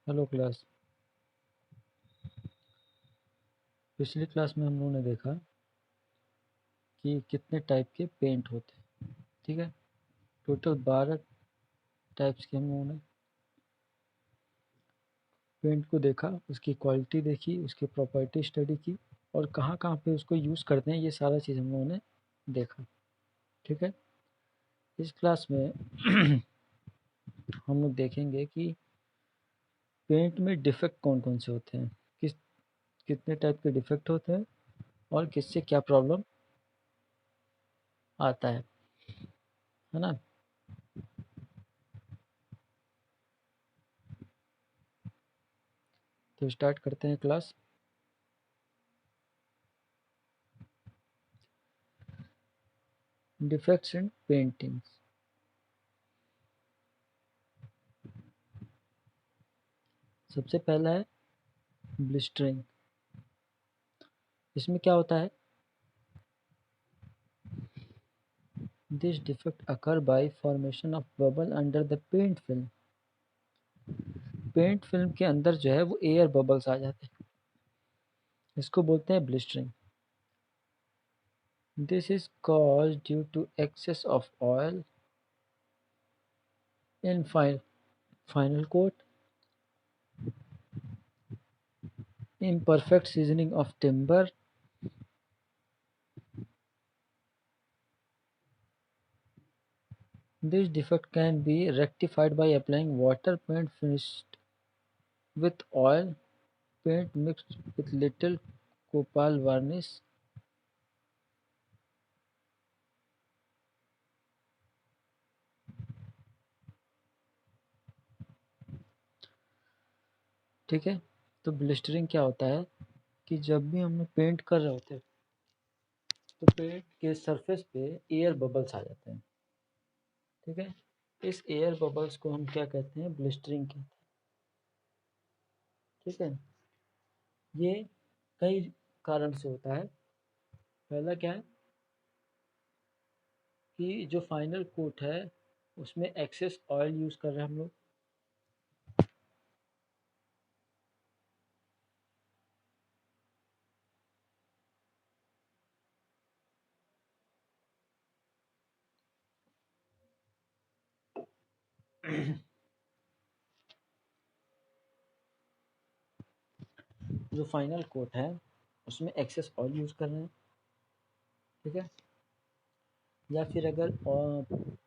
Hello class. पिछली class में हम लोगों ने देखा कि कितने टाइप के पेंट होते हैं। ठीक है, टोटल 12 टाइप्स के हम लोगों ने पेंट को देखा, उसकी क्वालिटी देखी, उसकी प्रॉपर्टी स्टडी की और कहाँ कहाँ पे उसको यूज़ करते हैं, ये सारा चीज़ हम लोगों ने देखा। ठीक है, इस क्लास में हम लोग देखेंगे कि पेंट में डिफेक्ट कौन कौन से होते हैं, कितने टाइप के डिफेक्ट होते हैं और किससे क्या प्रॉब्लम आता है ना। तो स्टार्ट करते हैं क्लास। Defects in paintings. सबसे पहला है ब्लिस्टरिंग। इसमें क्या होता है? This defect occur by formation of bubble under the paint film. Paint film के अंदर जो है वो एयर बबल्स आ जाते हैं, इसको बोलते हैं blistering. This is cause due to excess of oil in final coat, imperfect seasoning of timber, this defect can be rectified by applying water paint finished with oil paint mixed with little copal varnish। ठीक है, तो blistering क्या होता है कि जब भी हम लोग पेंट कर रहे होते हैं तो पेंट के सरफेस पे एयर बबल्स आ जाते हैं। ठीक है, इस एयर बबल्स को हम क्या कहते हैं? ब्लिस्टरिंग कहते हैं। ठीक है, ये कई कारण से होता है। पहला क्या है कि जो फाइनल कोट है उसमें एक्सेस ऑयल यूज़ कर रहे हैं हम लोग। जो फाइनल कोट है उसमें एक्सेस ऑयल यूज़ कर रहे हैं। ठीक है, या फिर अगर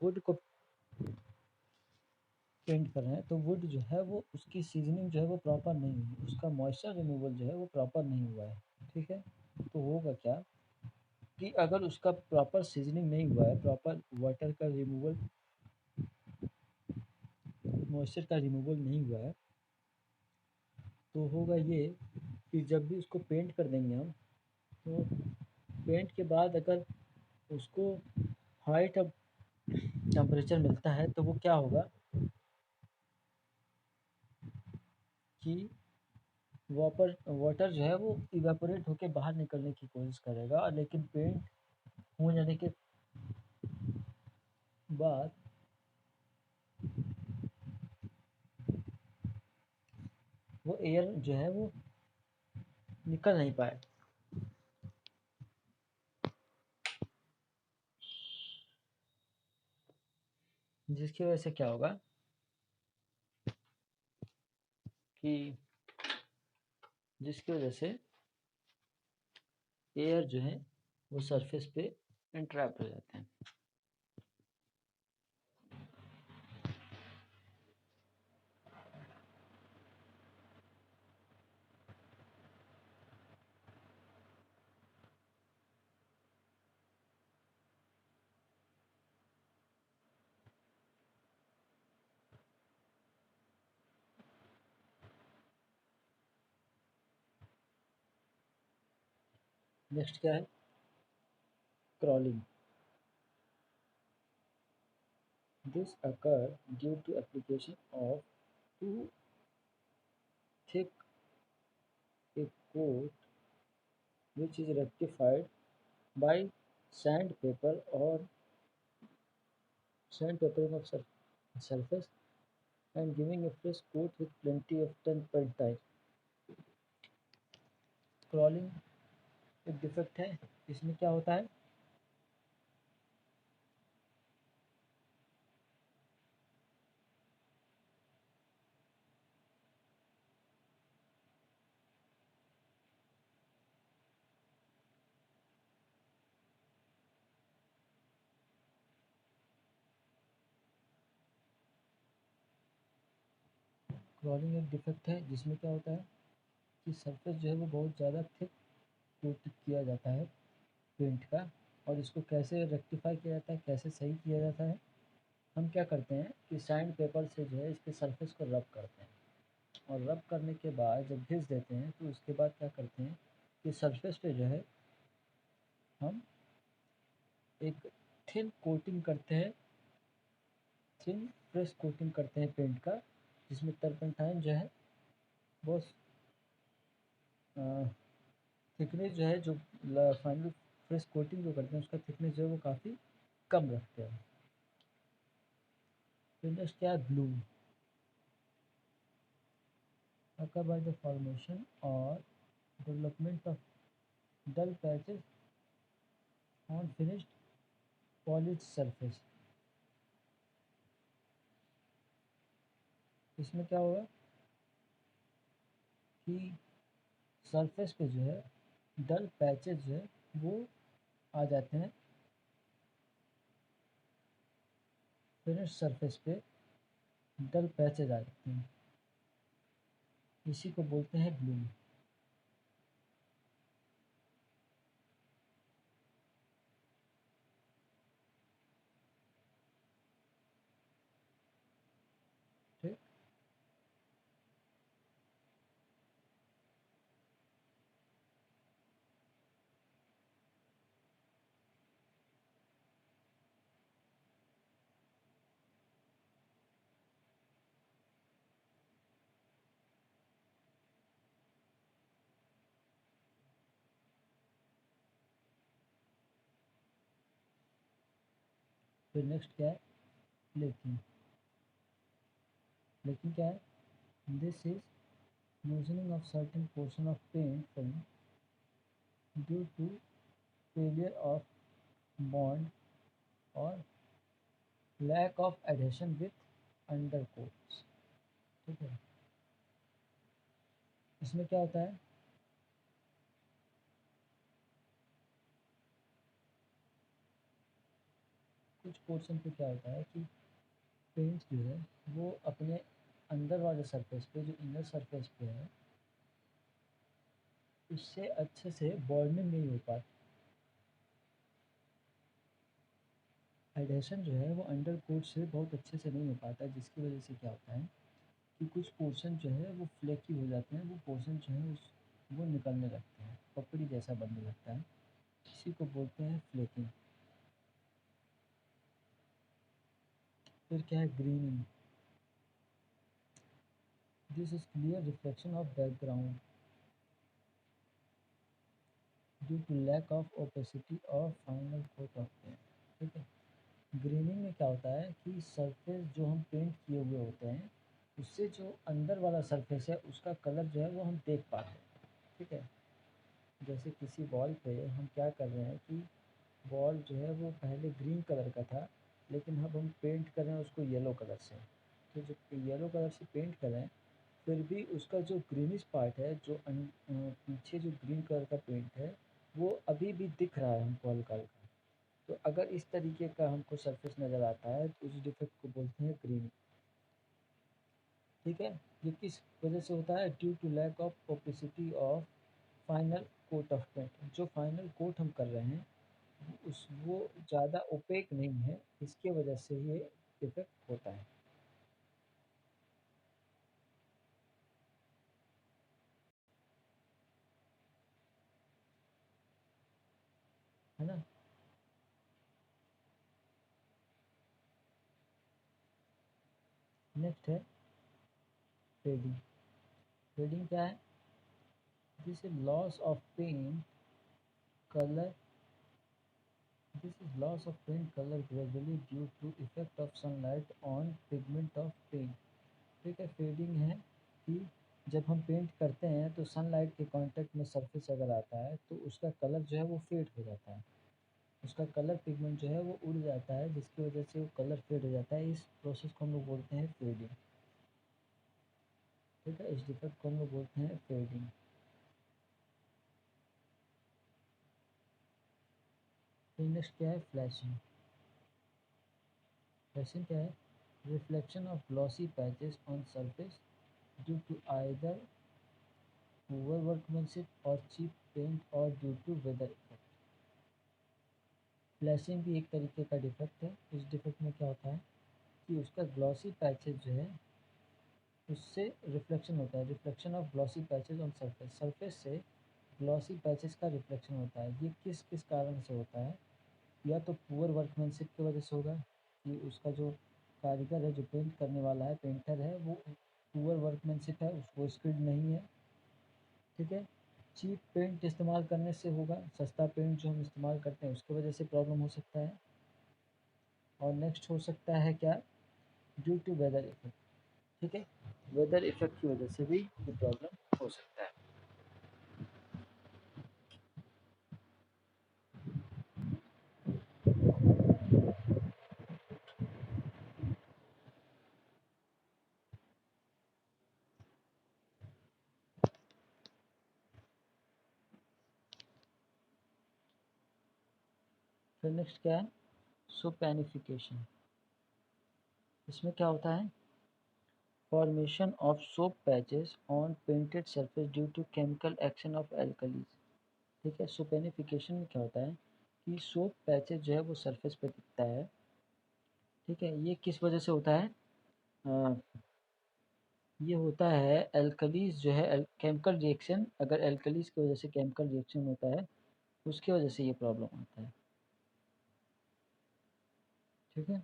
वुड को पेंट कर रहे हैं तो वुड जो है वो उसकी सीजनिंग जो है वो प्रॉपर नहीं हुई, उसका मॉइस्चर रिमूवल जो है वो प्रॉपर नहीं हुआ है। ठीक है, तो होगा क्या कि अगर उसका प्रॉपर सीजनिंग नहीं हुआ है, प्रॉपर वाटर का रिमूवल, मॉइस्चर का रिमूवल नहीं हुआ है, तो होगा ये कि जब भी उसको पेंट कर देंगे हम, तो पेंट के बाद अगर उसको हाई टेम्परेचर मिलता है तो वो क्या होगा कि वाटर जो है वो इवेपोरेट होके बाहर निकलने की कोशिश करेगा, लेकिन पेंट हो जाने के बाद वो एयर जो है वो निकल नहीं पाए, जिसकी वजह से क्या होगा कि जिसकी वजह से एयर जो है वो सरफेस पे इंट्रैप हो जाते हैं। नेक्स्ट क्या है? Crawling. This occur due to application of too thick a coat which is rectified by sandpaper or sandpapering of surface and giving a fresh coat with plenty of turpentine. Crawling एक defect है, इसमें क्या होता है? Crawling एक defect है जिसमें क्या होता है कि सरफेस जो है वो बहुत ज़्यादा थिक कोट किया जाता है पेंट का। और इसको कैसे रेक्टिफाई किया जाता है, कैसे सही किया जाता है? हम क्या करते हैं कि सैंड पेपर से जो है इसके सरफेस को रब करते हैं, और रब करने के बाद जब घिस देते हैं तो उसके बाद क्या करते हैं कि सरफेस पे जो है हम एक थिन कोटिंग करते हैं, थिन प्रेस कोटिंग करते हैं पेंट का, जिसमें टर्पेंटाइन जो है वो थिकनेस जो है, जो फाइनल प्रेस कोटिंग जो करते हैं उसका थिकनेस जो है वो काफ़ी कम रखते हैं। फिर नेक्स्ट क्या है? Blue occur by the formation or development of dull patches on finished polished surface। इसमें क्या होगा कि सरफेस पे जो है डल पैचेस जो है वो आ जाते हैं, फिनिश सरफेस पे डल पैचेज आ जाते हैं, इसी को बोलते हैं ब्लूम। ठीक। फिर नेक्स्ट क्या है? लेकिन लेकिन क्या है? This is loosening of certain portion of paint film due to failure of bond or lack of adhesion with undercoats। ठीक है। इसमें क्या होता है? कुछ पोर्शन पे क्या होता है कि पेंट जो है वो अपने अंदर वाले सरफेस पे, जो इनर सरफेस पे है, उससे अच्छे से बॉन्डिंग नहीं हो पाती। एडहेशन जो है वो अंडर कोट से बहुत अच्छे से नहीं हो पाता, जिसकी वजह से क्या होता है कि कुछ पोर्शन जो है वो फ्लेकी हो जाते हैं, वो पोर्शन जो है उस वो निकलने लगते हैं, पपड़ी जैसा बनने लगता है, इसी को बोलते हैं फ्लेकिंग। फिर क्या है? Greening. This is clear reflection of background due to lack of opacity और फाइनल कोट ऑफ पेंट। ठीक है। ग्रीनिंग में क्या होता है कि सरफेस जो हम पेंट किए हुए होते हैं उससे जो अंदर वाला सरफेस है उसका कलर जो है वो हम देख पाते हैं। ठीक है। जैसे किसी वॉल पे हम क्या कर रहे हैं कि वॉल जो है वो पहले ग्रीन कलर का था, लेकिन अब हम पेंट कर रहे हैं उसको येलो कलर से। तो जो येलो कलर से पेंट कर रहे हैं, फिर भी उसका जो ग्रीनिश पार्ट है, जो पीछे जो ग्रीन कलर का पेंट है वो अभी भी दिख रहा है हमको हल्का हल्का। तो अगर इस तरीके का हमको सरफेस नज़र आता है तो उस डिफेक्ट को बोलते हैं ग्रीन। ठीक है। ये किस वजह से होता है? Due to lack of opacity of final coat of paint. जो फाइनल कोट हम कर रहे हैं उस वो ज़्यादा ओपेक नहीं है, इसके वजह से ये डिफेक्ट होता है ना? नेक्स्ट है फेडिंग। फेडिंग क्या है? This is loss of paint colour. This is loss of paint colour gradually due to effect of sunlight on pigment of paint। है फेडिंग है कि जब हम पेंट करते हैं तो सनलाइट के कांटेक्ट में सरफेस अगर आता है तो उसका कलर जो है वो फेड हो जाता है, उसका कलर पिगमेंट जो है वो उड़ जाता है, जिसकी वजह से वो कलर फेड हो जाता है। इस प्रोसेस को हम लोग बोलते हैं फेडिंग। ठीक है, इस डिफेक्ट को हम लोग बोलते हैं फेडिंग। फिर नेक्स्ट क्या है, फ्लैशिंग। फ्लैशिंग क्या है, reflection of glossy patches on surface due to either over workmanship और चीप पेंट और due to weather effect. Flashing भी एक तरीके का डिफेक्ट है। इस डिफेक्ट में क्या होता है कि उसका ग्लॉसी पैचेस जो है उससे रिफ्लेक्शन होता है, reflection of glossy patches on surface, surface से ग्लॉसी पैचेस का रिफ्लेक्शन होता है। ये किस किस कारण से होता है, या तो पुअर वर्कमैनशिप की वजह से होगा कि उसका जो कारीगर है, जो पेंट करने वाला है, पेंटर है, वो पुअर वर्कमैनशिप है, उसको स्किल्ड नहीं है। ठीक है, चीप पेंट इस्तेमाल करने से होगा, सस्ता पेंट जो हम इस्तेमाल करते हैं उसकी वजह से प्रॉब्लम हो सकता है। और नेक्स्ट हो सकता है क्या, ड्यू टू वेदर इफेक्ट। ठीक है, वेदर इफेक्ट की वजह से भी ये प्रॉब्लम हो सकता है। फिर नेक्स्ट क्या है, सोपैनिफिकेशन। इसमें क्या होता है, formation of soap patches on painted surface due to chemical action of alkalies. ठीक है, सोपेनिफिकेशन में क्या होता है कि सोप पैचेस जो है वो सरफेस पे दिखता है। ठीक है, ये किस वजह से होता है, अ, ये होता है एल्कलीज जो है केमिकल रिएक्शन, अगर एल्कलीज की वजह से केमिकल रिएक्शन होता है उसकी वजह से ये प्रॉब्लम आता है। ठीक है,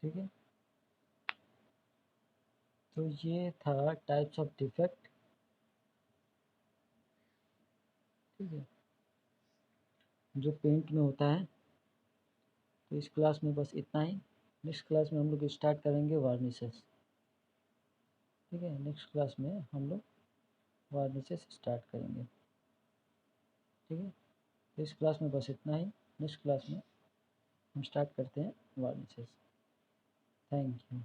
ठीक है, तो ये था टाइप्स ऑफ डिफेक्ट। ठीक है, जो पेंट में होता है। तो इस क्लास में बस इतना ही। नेक्स्ट क्लास में हम लोग स्टार्ट करेंगे वार्निशेस। ठीक है, नेक्स्ट क्लास में हम लोग वार्निशेस स्टार्ट करेंगे। ठीक है, तो इस क्लास में बस इतना ही। नेक्स्ट क्लास में हम स्टार्ट करते हैं वार्निशेस। Thank you.